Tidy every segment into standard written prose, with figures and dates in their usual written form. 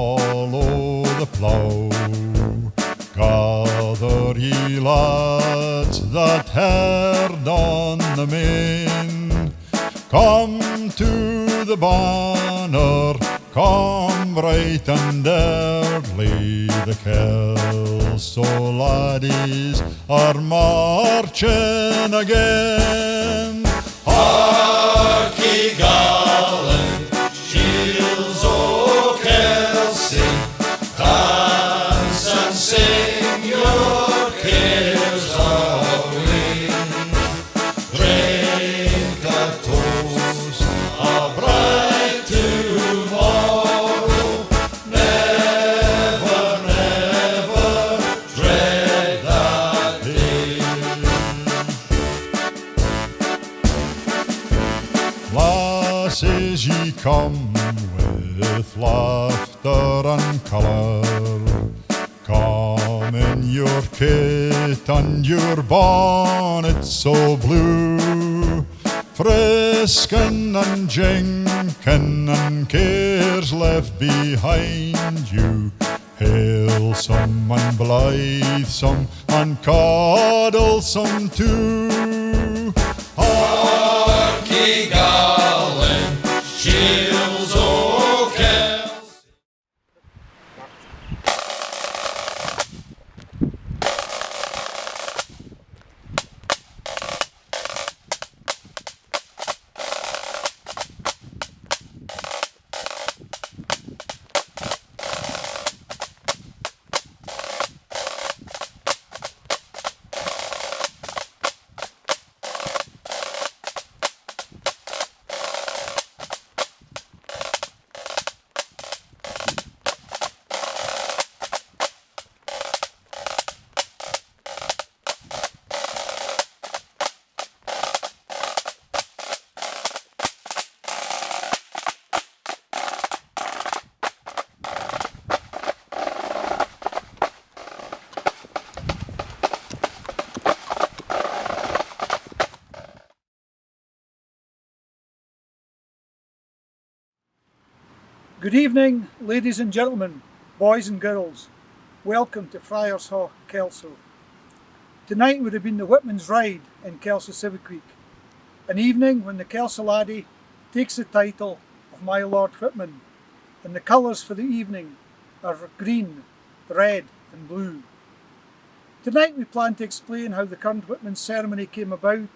follow the plough. Gather ye lads that herd on the main, come to the banner, come bright and early. The Kelso laddies are marching again. Hark ye gallant shields o' Kelso, dance and sing your cares away. Drink a toast, a bright tomorrow. Never, never dread that day. Lasses, ye come with laughter and colour. Come in your kit and your bonnet so blue, friskin' and jinkin' and cares left behind you. Hailsome and blithesome and cuddlesome too. Hark ye gallant shields o' Kelso. Good evening, ladies and gentlemen, boys and girls. Welcome to Friars Haugh, Kelso. Tonight would have been the Whipman's ride in Kelso Civic Week, an evening when the Kelso laddie takes the title of My Lord Whipman, and the colours for the evening are green, red and blue. Tonight we plan to explain how the current Whipmans Ceremony came about,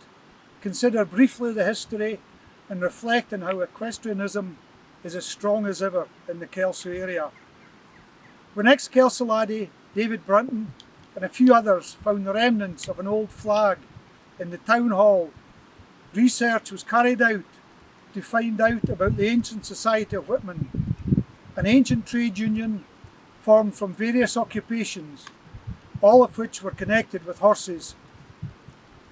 consider briefly the history and reflect on how equestrianism is as strong as ever in the Kelso area. When ex-Kelso laddie David Brunton and a few others found the remnants of an old flag in the town hall, research was carried out to find out about the ancient society of Whipman, an ancient trade union formed from various occupations, all of which were connected with horses,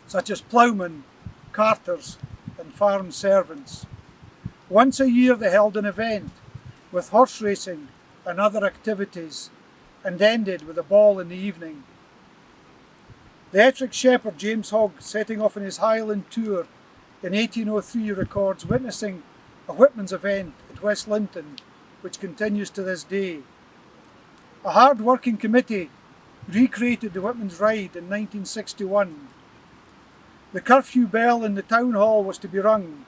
such as ploughmen, carters and farm servants. Once a year they held an event with horse racing and other activities, and ended with a ball in the evening. The Ettrick shepherd James Hogg, setting off on his Highland tour in 1803, records witnessing a Whipman's event at West Linton, which continues to this day. A hard-working committee recreated the Whipman's ride in 1961. The curfew bell in the town hall was to be rung.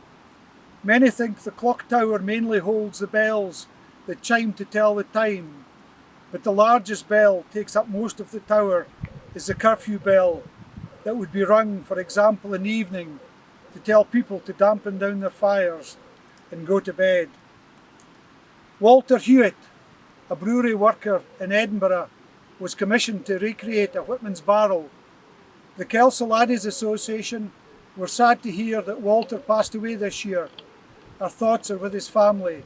Many think the clock tower mainly holds the bells that chime to tell the time, but the largest bell takes up most of the tower is the curfew bell that would be rung, for example, in the evening to tell people to dampen down their fires and go to bed. Walter Hewitt, a brewery worker in Edinburgh, was commissioned to recreate a Whipman's barrel. The Kelso Laddies Association were sad to hear that Walter passed away this year. Our thoughts are with his family.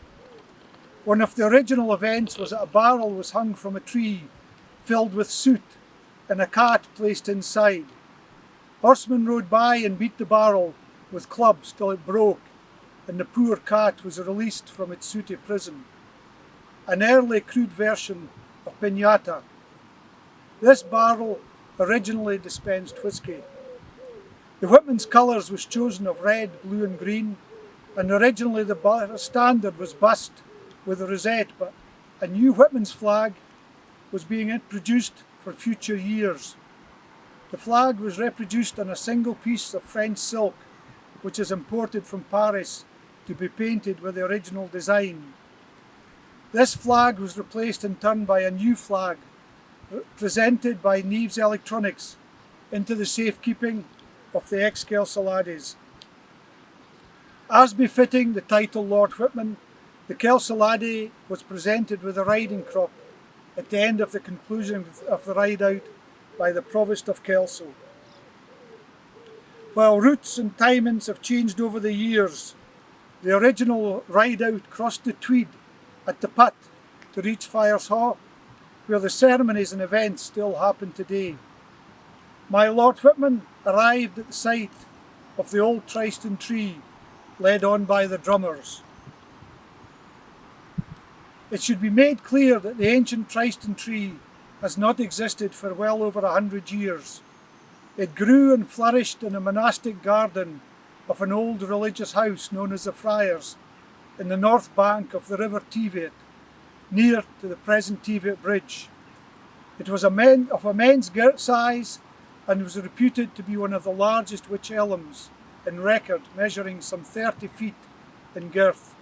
One of the original events was that a barrel was hung from a tree filled with soot and a cat placed inside. Horsemen rode by and beat the barrel with clubs till it broke, and the poor cat was released from its sooty prison. An early crude version of piñata. This barrel originally dispensed whisky. The Whipman's colours was chosen of red, blue and green, and originally the standard was bust with a rosette, but a new Whipman's flag was being introduced for future years. The flag was reproduced on a single piece of French silk, which is imported from Paris to be painted with the original design. This flag was replaced in turn by a new flag, presented by Neves Electronics, into the safekeeping of the ex-Kelso laddies. As befitting the title Lord Whipman, the Kelso laddie was presented with a riding crop at the end of the conclusion of the ride out by the Provost of Kelso. While routes and timings have changed over the years, the original ride out crossed the Tweed at the Putt to reach Friars Haugh, where the ceremonies and events still happen today. My Lord Whipman arrived at the site of the old Tristan tree, led on by the drummers. It should be made clear that the ancient Tristan tree has not existed for well over 100 years. It grew and flourished in a monastic garden of an old religious house known as the Friars, in the north bank of the river Civic, near to the present Civic bridge. It was of immense size and was reputed to be one of the largest wych elms in record, measuring some 30 feet in girth.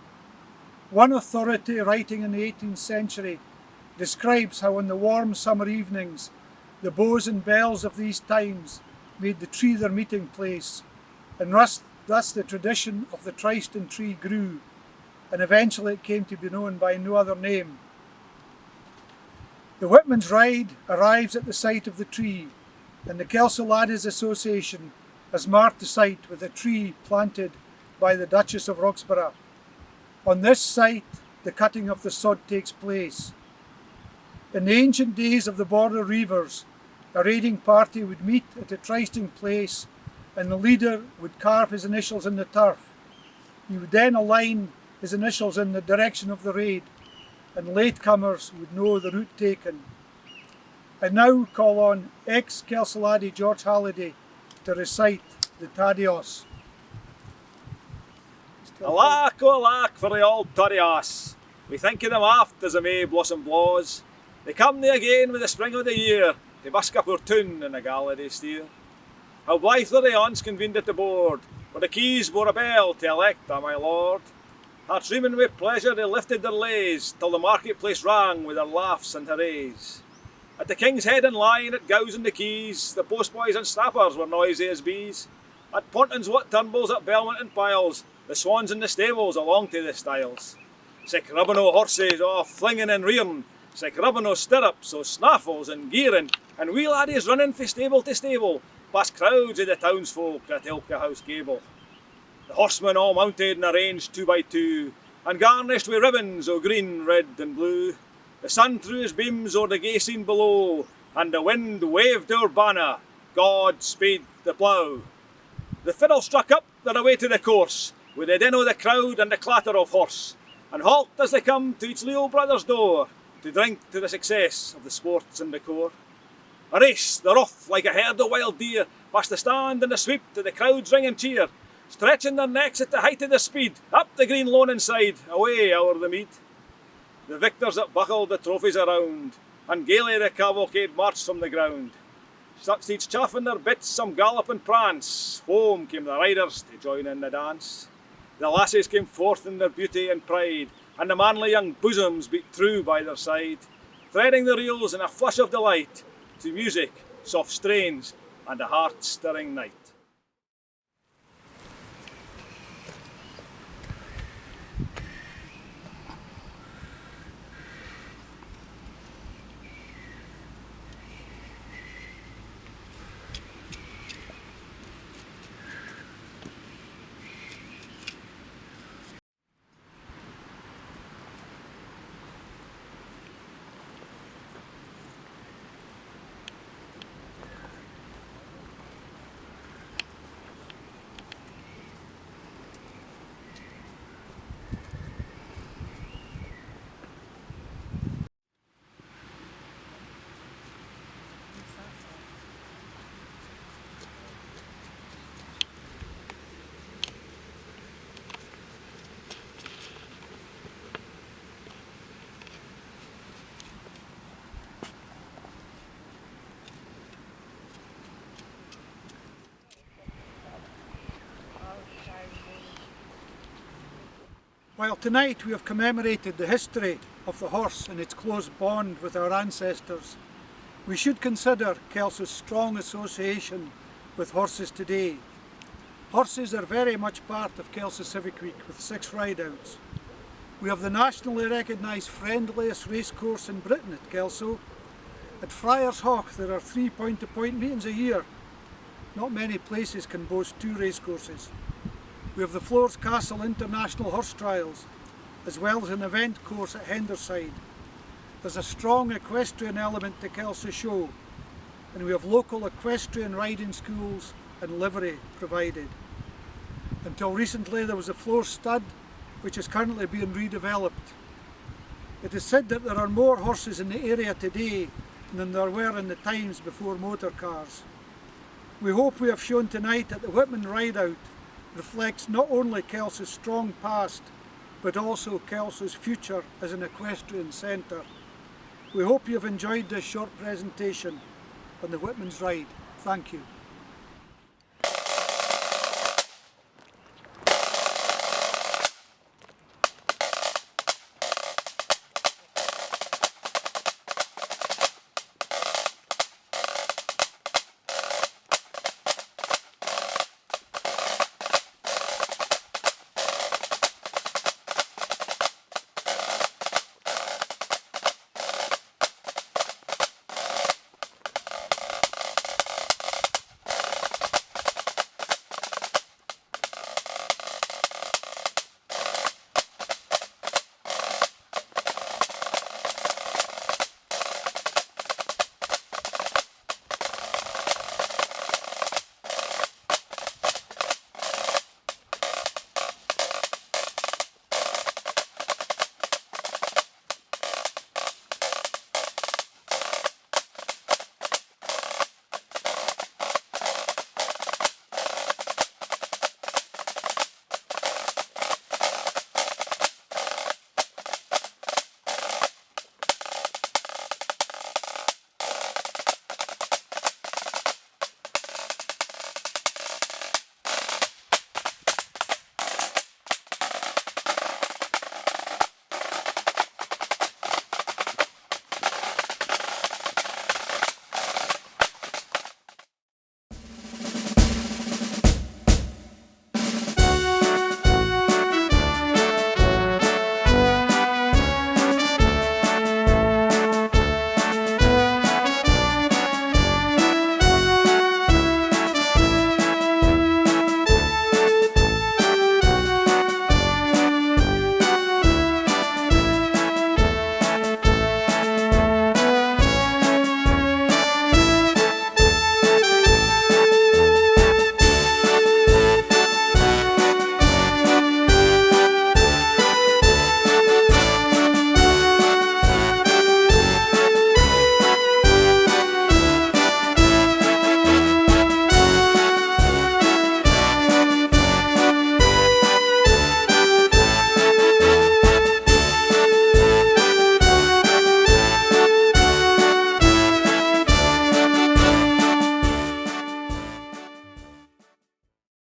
One authority, writing in the 18th century, describes how on the warm summer evenings the bows and bells of these times made the tree their meeting place, and thus the tradition of the Tristan tree grew, and eventually it came to be known by no other name. The Whipman's Ride arrives at the site of the tree, and the Kelso Laddies Association has marked the site with a tree planted by the Duchess of Roxburgh. On this site, the cutting of the sod takes place. In the ancient days of the border reivers, a raiding party would meet at a trysting place, and the leader would carve his initials in the turf. He would then align his initials in the direction of the raid, and latecomers would know the route taken. I now call on ex-Kelso laddie George Halliday to recite the Tadios. Alack, oh alack for the old Tadios. We think of them aft as the May blossom blows. They come there again with the spring of the year, to busk up our tune in the gallery steer. How blithe were they once convened at the board, where the keys bore a bell to elect a my lord. Hearts reaming with pleasure they lifted their lays, till the marketplace rang with their laughs and hurrays. At the King's Head and Line, at Gowes and the Quays, the postboys and snappers were noisy as bees. At Ponton's what Turnbulls, at Belmont and Piles, the swans in the stables along to the stiles. Sic rubbing o' horses, oh flinging and rearing, sic rubbing o' stirrups, o' snaffles and gearing, and wee laddies running fae stable to stable, past crowds of the townsfolk at Ilka House gable. The horsemen all mounted and arranged 2 by 2, and garnished with ribbons o' green, red and blue. The sun threw his beams o'er the gay scene below, and the wind waved our banner, God speed the plough. The fiddle struck up, they're away to the course, with the din o' the crowd and the clatter of horse, and halt as they come to each Leo brother's door, to drink to the success of the sports and the corps. A race, they're off like a herd of wild deer, past the stand and the sweep to the crowd's ring and cheer, stretching their necks at the height of the speed, up the green lawn inside, away o'er the mead. The victors that buckled the trophies around, and gaily the cavalcade marched from the ground. Each chaffing their bits, some gallop and prance, home came the riders to join in the dance. The lasses came forth in their beauty and pride, and the manly young bosoms beat true by their side, threading the reels in a flush of delight, to music, soft strains, and a heart-stirring night. While tonight we have commemorated the history of the horse and its close bond with our ancestors, we should consider Kelso's strong association with horses today. Horses are very much part of Kelso Civic Week with 6 rideouts. We have the nationally recognised friendliest racecourse in Britain at Kelso. At Friars Hawk there are 3 point-to-point meetings a year. Not many places can boast 2 racecourses. We have the Floors Castle International Horse Trials, as well as an event course at Henderside. There's a strong equestrian element to Kelso Show, and we have local equestrian riding schools and livery provided. Until recently there was a Floors stud, which is currently being redeveloped. It is said that there are more horses in the area today than there were in the times before motor cars. We hope we have shown tonight that the Whipman Rideout reflects not only Kelso's strong past, but also Kelso's future as an equestrian centre. We hope you have enjoyed this short presentation on the Whipman's Ride. Thank you.